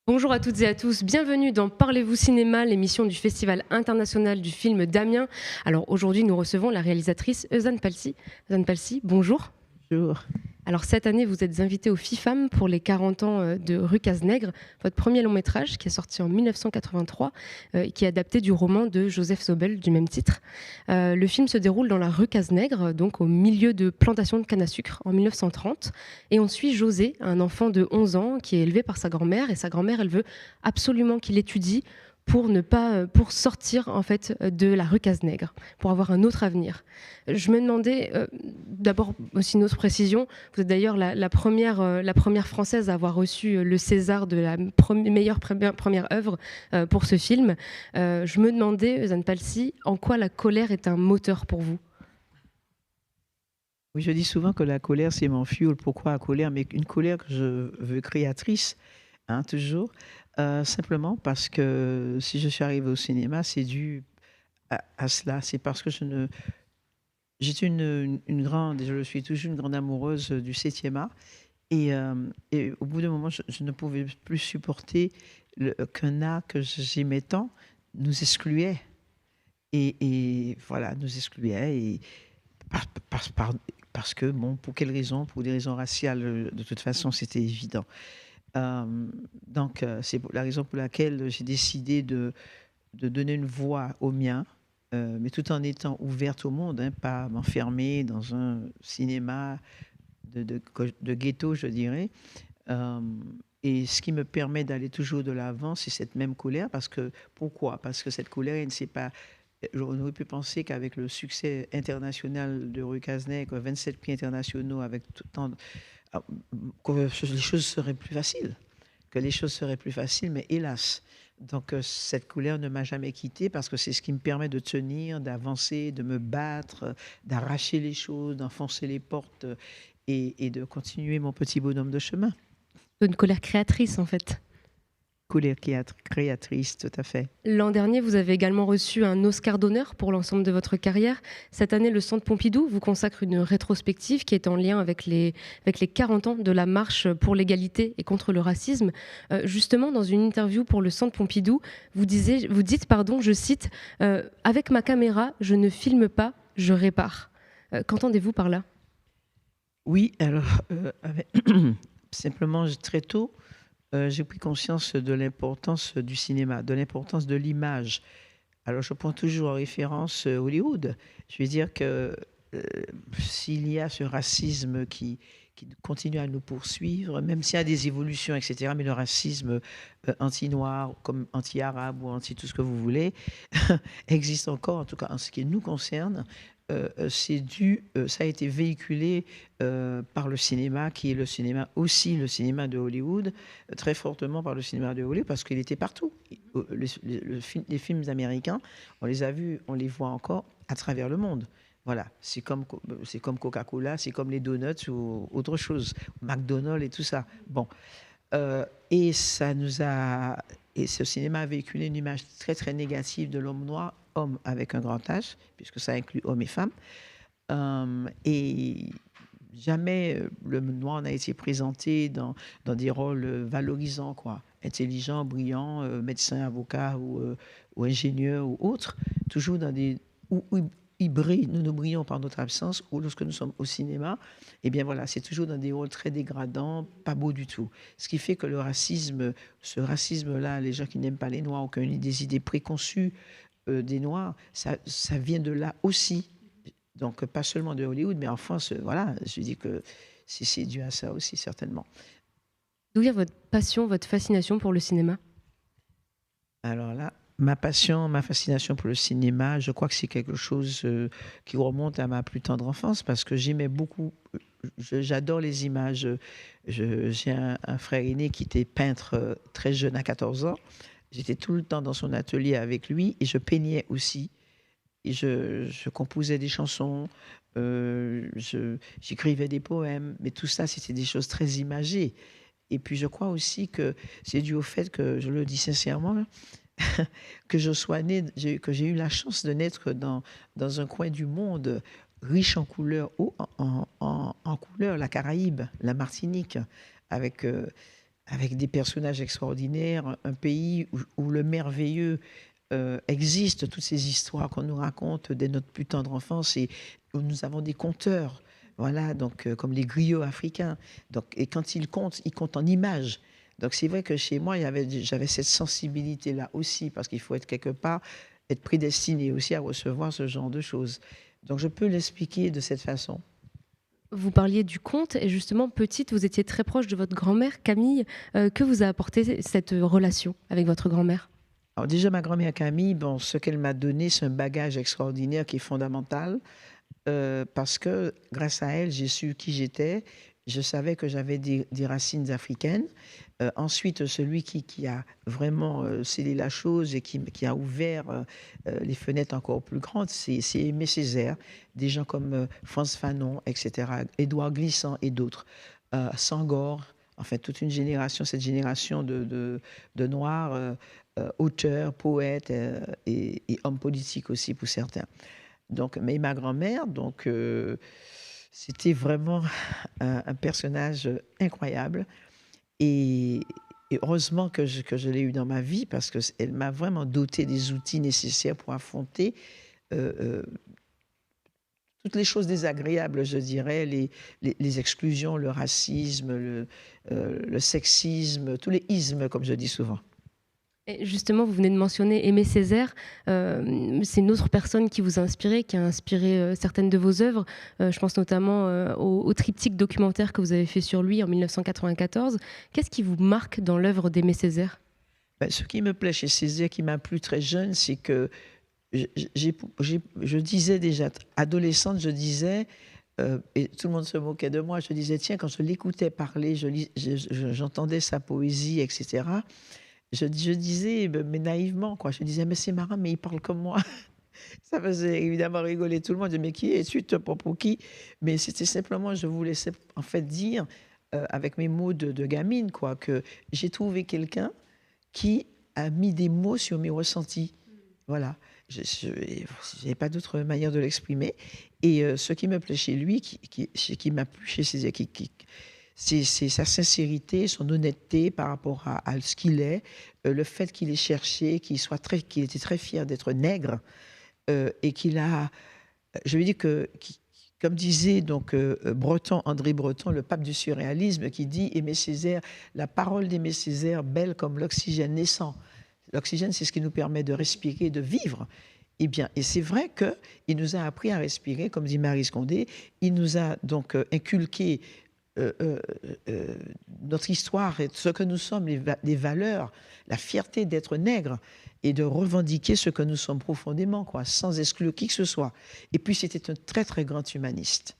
Bonjour à toutes et à tous, bienvenue dans Parlez-vous cinéma, l'émission du Festival international du film d'Amiens. Alors aujourd'hui, nous recevons la réalisatrice Eusanne Palsy. Eusanne Palsy, bonjour. Bonjour. Alors cette année, vous êtes invitée au FIFAM pour les 40 ans de Rue Cazenègre, votre premier long métrage qui est sorti en 1983, qui est adapté du roman de Joseph Zobel du même titre. Le film se déroule dans la rue Cazenègre, donc au milieu de plantations de canne à sucre en 1930. Et on suit José, un enfant de 11 ans qui est élevé par sa grand-mère. Et sa grand-mère, elle veut absolument qu'il étudie pour sortir en fait de la rue Cazenègre, pour avoir un autre avenir. Je me demandais, d'abord aussi une autre précision, vous êtes d'ailleurs la première française à avoir reçu le César de la meilleure première œuvre pour ce film. Je me demandais, Eusanne Palsy, en quoi la colère est un moteur pour vous? Oui, je dis souvent que la colère, c'est mon fuel. Pourquoi la colère? Mais une colère que je veux créatrice, hein, toujours. Simplement parce que si je suis arrivée au cinéma, c'est dû à cela. C'est parce que j'étais une grande, et je le suis toujours, une grande amoureuse du 7e art. Et au bout d'un moment, je ne pouvais plus supporter qu'un art que j'aimais tant nous excluait. Et voilà, nous excluait. Et par, par- par- parce que, bon, pour quelles raisons? Pour des raisons raciales, de toute façon, c'était évident. Euh, donc, c'est la raison pour laquelle j'ai décidé de donner une voix aux miens, mais tout en étant ouverte au monde, hein, pas m'enfermer dans un cinéma de ghetto, je dirais. Euh, et ce qui me permet d'aller toujours de l'avant, c'est cette même colère. Pourquoi? Parce que cette colère, elle ne s'est pas. On aurait pu penser qu'avec le succès international de Rue Cazenègre, 27 prix internationaux, avec tout tant, ah, que les choses seraient plus faciles. Que les choses seraient plus faciles, mais hélas. Donc, cette colère ne m'a jamais quitté parce que c'est ce qui me permet de tenir, d'avancer, de me battre, d'arracher les choses, d'enfoncer les portes et de continuer mon petit bonhomme de chemin. Une colère créatrice, en fait. Colère créatrice, tout à fait. L'an dernier, vous avez également reçu un Oscar d'honneur pour l'ensemble de votre carrière. Cette année, le Centre Pompidou vous consacre une rétrospective qui est en lien avec les 40 ans de la marche pour l'égalité et contre le racisme. Justement, dans une interview pour le Centre Pompidou, vous dites, pardon, je cite, avec ma caméra, je ne filme pas, je répare. Qu'entendez-vous par là? Oui, alors, simplement, très tôt, j'ai pris conscience de l'importance du cinéma, de l'importance de l'image. Alors, je prends toujours en référence Hollywood. Je veux dire que euh, s'il y a ce racisme qui continue à nous poursuivre, même s'il y a des évolutions, etc., mais le racisme anti-noir, comme anti-arabe ou anti tout ce que vous voulez, existe encore, en tout cas en ce qui nous concerne. Ça a été véhiculé par le cinéma, qui est le cinéma aussi, le cinéma de Hollywood, très fortement par le cinéma de Hollywood, parce qu'il était partout. Les films américains, on les a vus, on les voit encore à travers le monde. Voilà, c'est comme Coca-Cola, c'est comme les donuts ou autre chose, McDonald's et tout ça. Bon, et ça nous a, et ce cinéma a véhiculé une image très très négative de l'homme noir, homme avec un grand H, puisque ça inclut hommes et femmes. Et jamais le noir n'a été présenté dans des rôles valorisants, quoi. Intelligent, brillant, médecin, avocat ou ingénieur ou autre. Toujours dans des. Où ils brillent, nous brillons par notre absence, ou lorsque nous sommes au cinéma, eh bien voilà, c'est toujours dans des rôles très dégradants, pas beaux du tout. Ce qui fait que ce racisme-là, les gens qui n'aiment pas les Noirs ou qui ont des idées préconçues des Noirs, ça vient de là aussi. Donc, pas seulement de Hollywood, mais en France, voilà, je dis que c'est dû à ça aussi, certainement. D'où vient votre passion, votre fascination pour le cinéma? Alors là, ma passion, ma fascination pour le cinéma, je crois que c'est quelque chose qui remonte à ma plus tendre enfance parce que j'aimais beaucoup, j'adore les images. J'ai un frère aîné qui était peintre très jeune, à 14 ans. J'étais tout le temps dans son atelier avec lui et je peignais aussi. Et je composais des chansons, j'écrivais des poèmes, mais tout ça, c'était des choses très imagées. Et puis, je crois aussi que c'est dû au fait que, je le dis sincèrement, là, que je sois né, que j'ai eu la chance de naître dans un coin du monde riche en couleurs, en couleurs, la Caraïbe, la Martinique, avec avec des personnages extraordinaires, un pays où le merveilleux existe, toutes ces histoires qu'on nous raconte dès notre plus tendre enfance et où nous avons des conteurs, voilà, donc comme les griots africains. Donc, et quand ils comptent en images. Donc c'est vrai que chez moi, j'avais cette sensibilité-là aussi, parce qu'il faut être quelque part, être prédestiné aussi à recevoir ce genre de choses. Donc je peux l'expliquer de cette façon. Vous parliez du conte et justement, petite, vous étiez très proche de votre grand-mère, Camille. Que vous a apporté cette relation avec votre grand-mère? Alors déjà, ma grand-mère Camille, bon, ce qu'elle m'a donné, c'est un bagage extraordinaire qui est fondamental. Parce que grâce à elle, j'ai su qui j'étais. Je savais que j'avais des racines africaines. Ensuite, celui qui a vraiment scellé la chose et qui a ouvert les fenêtres encore plus grandes, c'est Aimé Césaire, des gens comme Frantz Fanon, etc., Édouard Glissant et d'autres. Senghor, enfin toute une génération, cette génération de Noirs, auteurs, poètes et hommes politiques aussi pour certains. Donc, mais ma grand-mère, donc, c'était vraiment un personnage incroyable. Et, et heureusement que je l'ai eu dans ma vie parce qu'elle m'a vraiment doté des outils nécessaires pour affronter euh, euh, toutes les choses désagréables, je dirais, les exclusions, le racisme, le sexisme, tous les ismes, comme je dis souvent. Et justement, vous venez de mentionner Aimé Césaire. C'est une autre personne qui vous a inspiré, qui a inspiré certaines de vos œuvres. Je pense notamment au triptyque documentaire que vous avez fait sur lui en 1994. Qu'est-ce qui vous marque dans l'œuvre d'Aimé Césaire? Ben, ce qui me plaît chez Césaire, qui m'a plu très jeune, c'est que je disais déjà, adolescente, je disais, et tout le monde se moquait de moi, je disais, tiens, quand je l'écoutais parler, j'entendais sa poésie, etc., je disais, mais naïvement, quoi, je disais, mais c'est marrant, mais il parle comme moi. Ça faisait évidemment rigoler tout le monde, je disais, mais qui es-tu, toi, pour qui? Mais c'était simplement, je voulais en fait dire, avec mes mots de gamine, quoi, que j'ai trouvé quelqu'un qui a mis des mots sur mes ressentis. Voilà, je n'avais pas d'autre manière de l'exprimer. Et ce qui me plaît chez lui, qui m'a plu chez ses, c'est sa sincérité, son honnêteté par rapport à ce qu'il est, le fait qu'il ait cherché, qu'il était très fier d'être nègre, et qu'il a, je veux dire comme disait donc Breton, André Breton, le pape du surréalisme, qui dit Aimé Césaire, la parole d'Aimé Césaire, belle comme l'oxygène naissant. L'oxygène, c'est ce qui nous permet de respirer, de vivre. Eh bien, et c'est vrai qu'il nous a appris à respirer, comme dit Marie Scondé. Il nous a donc inculqué euh, euh, euh, notre histoire et ce que nous sommes, les valeurs, la fierté d'être nègre et de revendiquer ce que nous sommes profondément, quoi, sans exclure qui que ce soit. Et puis, c'était un très, très grand humaniste.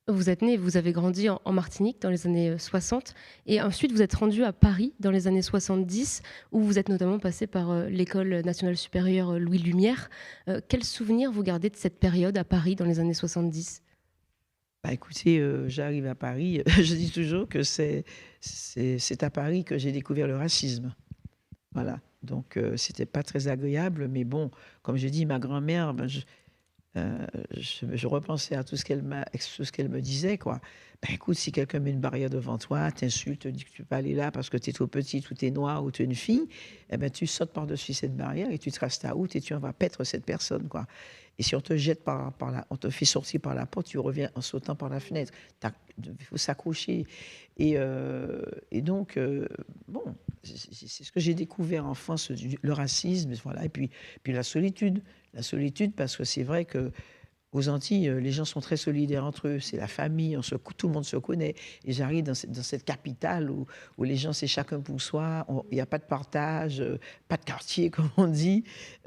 Vous êtes né, vous avez grandi en Martinique dans les années 60 et ensuite vous êtes rendu à Paris dans les années 70 où vous êtes notamment passé par l'École nationale supérieure Louis Lumière. Quels souvenirs vous gardez de cette période à Paris dans les années 70? Bah, écoutez, j'arrive à Paris, je dis toujours que c'est à Paris que j'ai découvert le racisme. Voilà. Donc, c'était pas très agréable, mais bon, comme je dis, ma grand-mère, ben, je repensais à tout ce qu'elle me disait, quoi. Ben, écoute, si quelqu'un met une barrière devant toi, t'insulte, dit que tu peux pas aller là parce que tu es trop petite ou tu es noire ou tu es une fille, eh ben, tu sautes par-dessus cette barrière et tu traces ta route et tu en vas paître cette personne, quoi. Et si on te jette on te fait sortir par la porte, tu reviens en sautant par la fenêtre. Il faut s'accrocher. Et donc, bon, c'est ce que j'ai découvert en France, le racisme, voilà. Et puis la solitude. La solitude, parce que c'est vrai que aux Antilles, les gens sont très solidaires entre eux. C'est la famille, tout le monde se connaît. Et j'arrive dans cette capitale où les gens, c'est chacun pour soi. Il n'y a pas de partage, pas de quartier, comme on dit.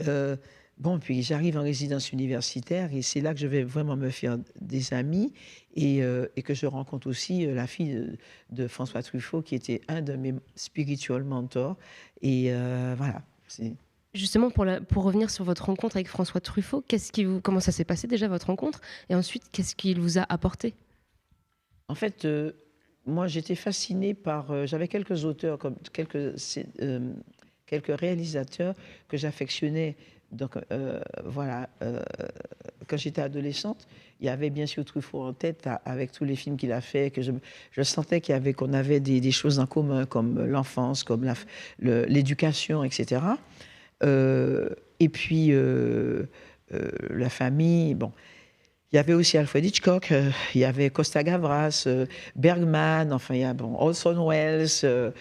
Euh, bon, puis j'arrive en résidence universitaire et c'est là que je vais vraiment me faire des amis et que je rencontre aussi la fille de François Truffaut, qui était un de mes spiritual mentors. Et voilà. Justement, pour revenir sur votre rencontre avec François Truffaut, comment ça s'est passé déjà votre rencontre? Et ensuite, qu'est-ce qu'il vous a apporté? En fait, moi, j'étais fascinée par. J'avais quelques auteurs, comme quelques quelques réalisateurs que j'affectionnais. Donc voilà, quand j'étais adolescente, il y avait bien sûr Truffaut en tête avec tous les films qu'il a fait, que je sentais qu'on avait des choses en commun, comme l'enfance, comme l'éducation, etc. Et puis la famille, bon. Il y avait aussi Alfred Hitchcock, il y avait Costa Gavras, Bergman, enfin il y a Orson Welles,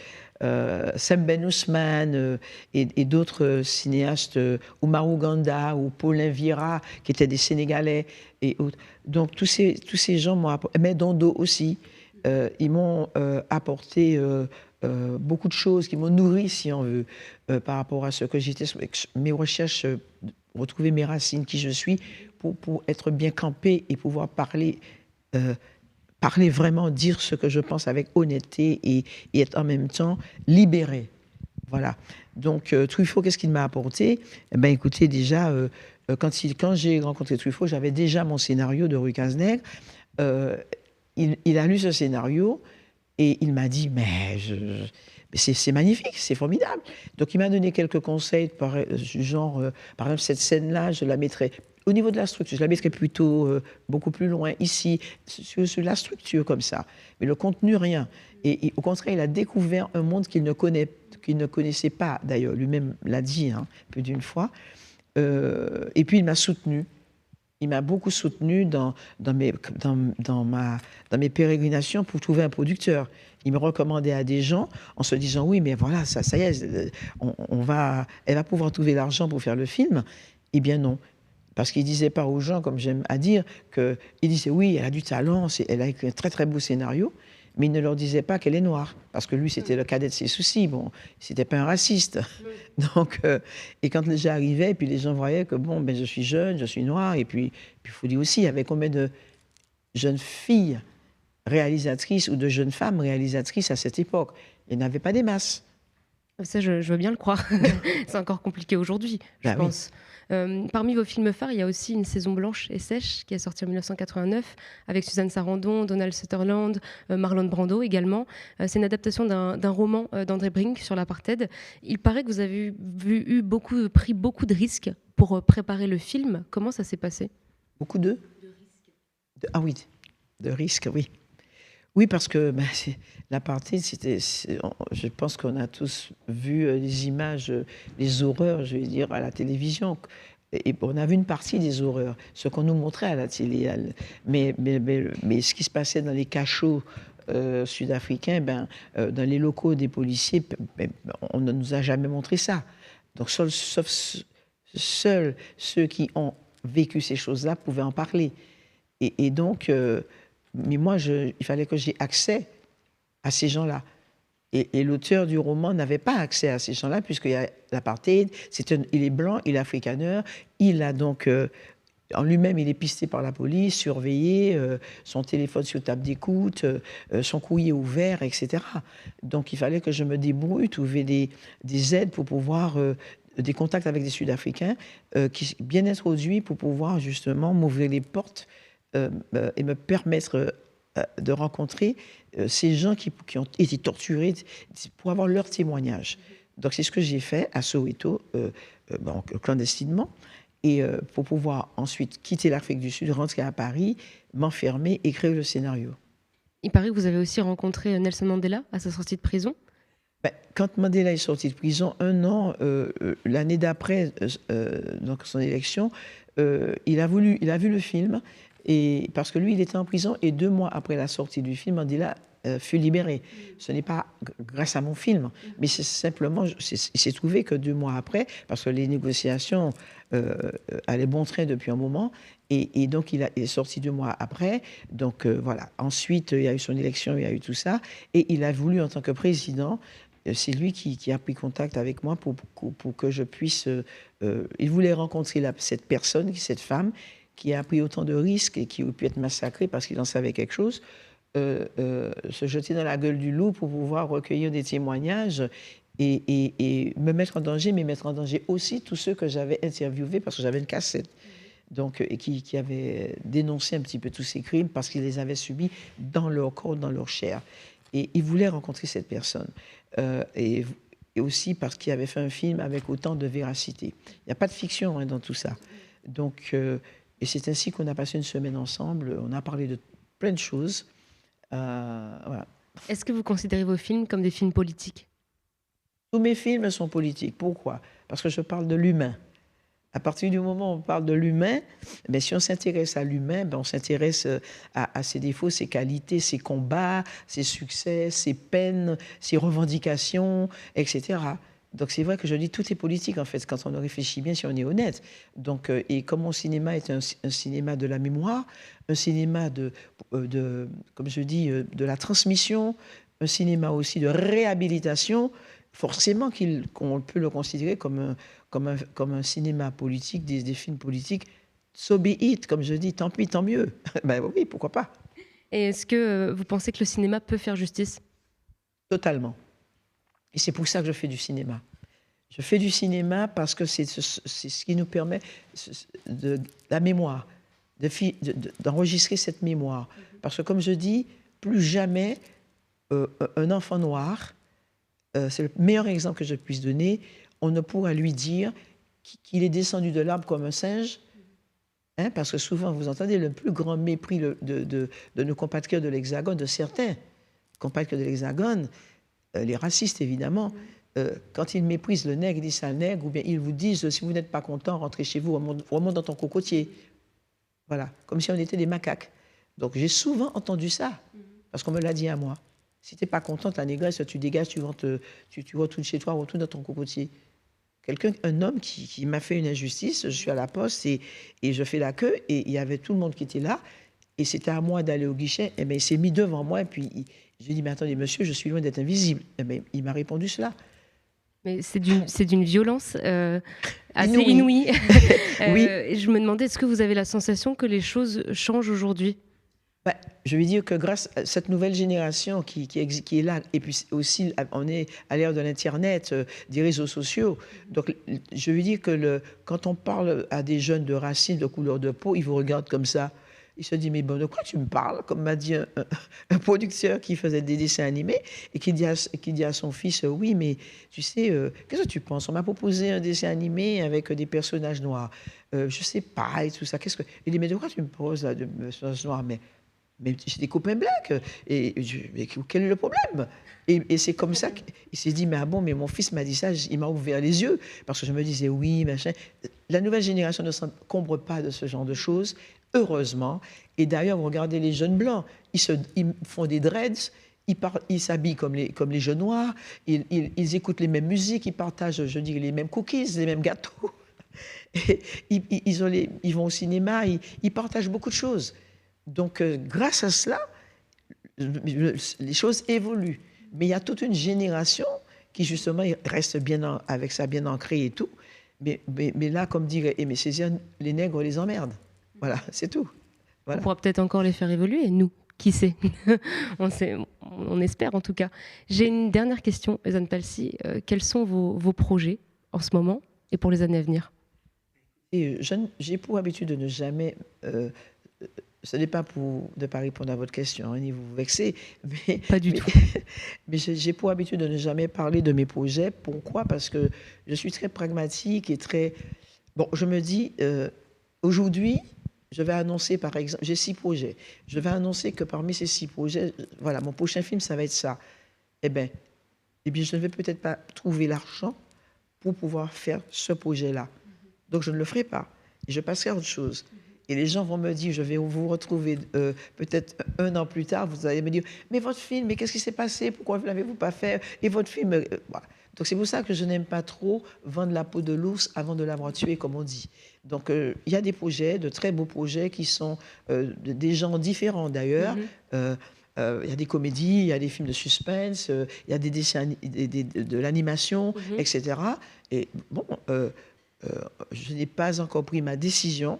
Sam Ben Ousmane et d'autres cinéastes, Oumarou Ganda ou Paulin Vieira, qui étaient des Sénégalais et autres. Donc tous ces gens m'ont apporté, mais Dondo aussi, ils m'ont apporté beaucoup de choses, qui m'ont nourri, si on veut, par rapport à ce que j'étais, mes recherches, retrouver mes racines, qui je suis, pour être bien campé et pouvoir parler vraiment, dire ce que je pense avec honnêteté et être en même temps libéré. Voilà. Donc, Truffaut, qu'est-ce qu'il m'a apporté? Eh ben, écoutez, déjà, quand j'ai rencontré Truffaut, j'avais déjà mon scénario de Rue Cazenègre. Il a lu ce scénario et il m'a dit, mais c'est magnifique, c'est formidable. Donc, il m'a donné quelques conseils, genre, par exemple, cette scène-là, je la mettrais au niveau de la structure, je la mettrais plutôt beaucoup plus loin, ici, sur la structure comme ça. Mais le contenu, rien. Et au contraire, il a découvert un monde qu'il ne connaissait pas, d'ailleurs, lui-même l'a dit plus d'une fois. Et puis, il m'a soutenu. Il m'a beaucoup soutenu dans mes pérégrinations pour trouver un producteur. Il me recommandait à des gens en se disant, oui, mais voilà, ça y est, elle va pouvoir trouver l'argent pour faire le film. Eh bien non. Parce qu'il ne disait pas aux gens, comme j'aime à dire, il disait oui, elle a du talent, elle a écrit un très très beau scénario, mais il ne leur disait pas qu'elle est noire, parce que lui, c'était le cadet de ses soucis. Bon, c'était pas un raciste. Donc, et quand les gens arrivaient, puis les gens voyaient que bon, ben je suis jeune, je suis noire, et puis il faut dire aussi, il y avait combien de jeunes filles réalisatrices ou de jeunes femmes réalisatrices à cette époque? Il n'y en avait pas des masses. Ça, je veux bien le croire. C'est encore compliqué aujourd'hui, je pense. Parmi vos films phares, il y a aussi Une saison blanche et sèche, qui est sortie en 1989, avec Suzanne Sarandon, Donald Sutherland, Marlon Brando également. C'est une adaptation d'un roman d'André Brink sur l'apartheid. Il paraît que vous avez pris beaucoup de risques pour préparer le film. Comment ça s'est passé? Beaucoup de risques. Ah oui, de risques, oui. Oui, parce que l'apartheid, je pense qu'on a tous vu les images, les horreurs, je vais dire, à la télévision. Et on a vu une partie des horreurs, ce qu'on nous montrait à la télé. Mais ce qui se passait dans les cachots sud-africains, dans les locaux des policiers, on ne nous a jamais montré ça. Donc, seuls ceux qui ont vécu ces choses-là pouvaient en parler. Et donc... mais moi, il fallait que j'aie accès à ces gens-là. Et l'auteur du roman n'avait pas accès à ces gens-là, puisqu'il y a l'apartheid, il est blanc, il est africaneur, il a donc, en lui-même, il est pisté par la police, surveillé, son téléphone sur table d'écoute, son courrier ouvert, etc. Donc il fallait que je me débrouille, trouver des aides pour pouvoir... des contacts avec des Sud-Africains qui bien introduits pour pouvoir justement m'ouvrir les portes et me permettre de rencontrer ces gens qui ont été torturés pour avoir leur témoignage. Donc c'est ce que j'ai fait à Soweto, clandestinement, et pour pouvoir ensuite quitter l'Afrique du Sud, rentrer à Paris, m'enfermer, écrire le scénario. Il paraît que vous avez aussi rencontré Nelson Mandela à sa sortie de prison. Quand Mandela est sorti de prison, un an, l'année d'après donc son élection, il a vu le film. Et parce que lui, il était en prison et 2 mois après la sortie du film, Mandela fut libéré. Ce n'est pas grâce à mon film, mais c'est simplement, il s'est trouvé que 2 mois après, parce que les négociations allaient bon train depuis un moment, et donc il est sorti 2 mois après. Donc voilà. Ensuite, il y a eu son élection, il y a eu tout ça, et il a voulu, en tant que président, c'est lui qui a pris contact avec moi pour que je puisse... il voulait rencontrer cette personne, cette femme, qui a pris autant de risques et qui aurait pu être massacré parce qu'il en savait quelque chose, se jeter dans la gueule du loup pour pouvoir recueillir des témoignages et me mettre en danger, mais mettre en danger aussi tous ceux que j'avais interviewés parce que j'avais une cassette. Donc, et qui avaient dénoncé un petit peu tous ces crimes parce qu'ils les avaient subis dans leur corps, dans leur chair. Et il voulait rencontrer cette personne. Et et aussi parce qu'il avait fait un film avec autant de véracité. Il n'y a pas de fiction dans tout ça. Donc, et c'est ainsi qu'on a passé une semaine ensemble. On a parlé de plein de choses. Voilà. Est-ce que vous considérez vos films comme des films politiques? Tous mes films sont politiques. Pourquoi? Parce que je parle de l'humain. À partir du moment où on parle de l'humain, si on s'intéresse à l'humain, on s'intéresse à ses défauts, ses qualités, ses combats, ses succès, ses peines, ses revendications, etc. Donc c'est vrai que je dis tout est politique en fait, quand on réfléchit bien, si on est honnête. Donc, et comme mon cinéma est un cinéma de la mémoire, un cinéma comme je dis, de la transmission, un cinéma aussi de réhabilitation, forcément qu'on peut le considérer comme un cinéma politique, des films politiques. So be it, comme je dis, tant pis, tant mieux. Oui, pourquoi pas. Et est-ce que vous pensez que le cinéma peut faire justice? Totalement. Et c'est pour ça que je fais du cinéma. Je fais du cinéma parce que c'est ce qui nous permet la mémoire, d'enregistrer cette mémoire. Parce que comme je dis, plus jamais un enfant noir, c'est le meilleur exemple que je puisse donner, on ne pourra lui dire qu'il est descendu de l'arbre comme un singe, parce que souvent, vous entendez le plus grand mépris de nos compatriotes de l'Hexagone, de certains compatriotes de l'Hexagone, les racistes évidemment, quand ils méprisent le nègre, ils disent sale nègre, ou bien ils vous disent si vous n'êtes pas content, rentrez chez vous, remonte dans ton cocotier. Voilà, comme si on était des macaques. Donc j'ai souvent entendu ça, parce qu'on me l'a dit à moi. Si tu n'es pas contente, la négresse, tu dégages, tu retournes chez toi, retournes dans ton cocotier. Un homme qui m'a fait une injustice, je suis à la poste et je fais la queue, et il y avait tout le monde qui était là, et c'était à moi d'aller au guichet, et il s'est mis devant moi, et puis j'ai dit, mais attendez monsieur, je suis loin d'être invisible. Il m'a répondu cela. Mais c'est d'une violence assez inouïe. Oui. Et je me demandais, est-ce que vous avez la sensation que les choses changent aujourd'hui? Je veux dire que grâce à cette nouvelle génération qui est là, et puis aussi on est à l'ère de l'Internet, des réseaux sociaux, donc je veux dire que quand on parle à des jeunes de racines, de couleur de peau, ils vous regardent comme ça. Ils se disent, mais bon, de quoi tu me parles? Comme m'a dit un producteur qui faisait des dessins animés et qui dit à son fils, oui, mais tu sais, qu'est-ce que tu penses? On m'a proposé un dessin animé avec des personnages noirs. Je sais pas, et tout ça. Il dit, mais de quoi tu me poses là, de personnages noirs? Mais j'ai des copains blacks. Mais quel est le problème? Et c'est comme ça qu'il s'est dit, mais ah bon, mais mon fils m'a dit ça, il m'a ouvert les yeux. Parce que je me disais, oui, machin. La nouvelle génération ne s'encombre pas de ce genre de choses, heureusement. Et d'ailleurs, vous regardez les jeunes blancs, ils font des dreads, ils s'habillent comme les jeunes noirs, ils écoutent les mêmes musiques, ils partagent, je dis, les mêmes cookies, les mêmes gâteaux. Et ils vont au cinéma, ils partagent beaucoup de choses. Donc, grâce à cela, les choses évoluent. Mais il y a toute une génération qui, justement, reste avec ça bien ancré et tout. Mais là, comme dirait Aimé Césaire, les nègres les emmerdent. Voilà, c'est tout. Voilà. On pourra peut-être encore les faire évoluer, nous. Qui sait? On espère, en tout cas. J'ai une dernière question, Ezan Palsi. Quels sont vos projets en ce moment et pour les années à venir? J'ai pour habitude de ne jamais... ce n'est pas de ne pas répondre à votre question, ni vous vexer. Pas du tout. Mais j'ai pour habitude de ne jamais parler de mes projets. Pourquoi? Parce que je suis très pragmatique et très... Bon, je me dis, aujourd'hui, je vais annoncer, par exemple, j'ai 6 projets. Je vais annoncer que parmi ces 6 projets, voilà, mon prochain film, ça va être ça. Eh bien, je ne vais peut-être pas trouver l'argent pour pouvoir faire ce projet-là. Donc, je ne le ferai pas. Et je passerai à autre chose. Et les gens vont me dire, je vais vous retrouver peut-être 1 an plus tard, vous allez me dire, mais votre film, mais qu'est-ce qui s'est passé? Pourquoi ne l'avez-vous pas fait? Et votre film... Voilà. Donc c'est pour ça que je n'aime pas trop vendre la peau de l'ours avant de l'avoir tué, comme on dit. Donc il y a des projets, de très beaux projets qui sont des gens différents d'ailleurs. Il y a des comédies, il y a des films de suspense, il y a des dessins, de l'animation, etc. Et bon, je n'ai pas encore pris ma décision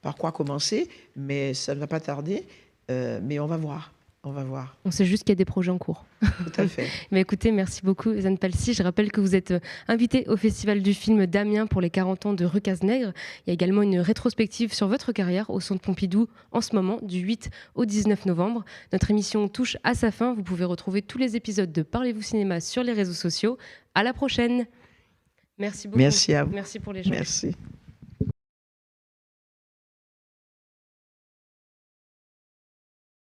par quoi commencer, mais ça ne va pas tarder. Mais on va voir. On va voir. On sait juste qu'il y a des projets en cours. Tout à fait. Mais écoutez, merci beaucoup, Zane Palsy. Je rappelle que vous êtes invité au Festival du film d'Amiens pour les 40 ans de Rue Cazenègre. Il y a également une rétrospective sur votre carrière au Centre Pompidou en ce moment, du 8 au 19 novembre. Notre émission touche à sa fin. Vous pouvez retrouver tous les épisodes de Parlez-vous cinéma sur les réseaux sociaux. À la prochaine. Merci beaucoup. Merci à vous. Merci pour l'échange. Merci.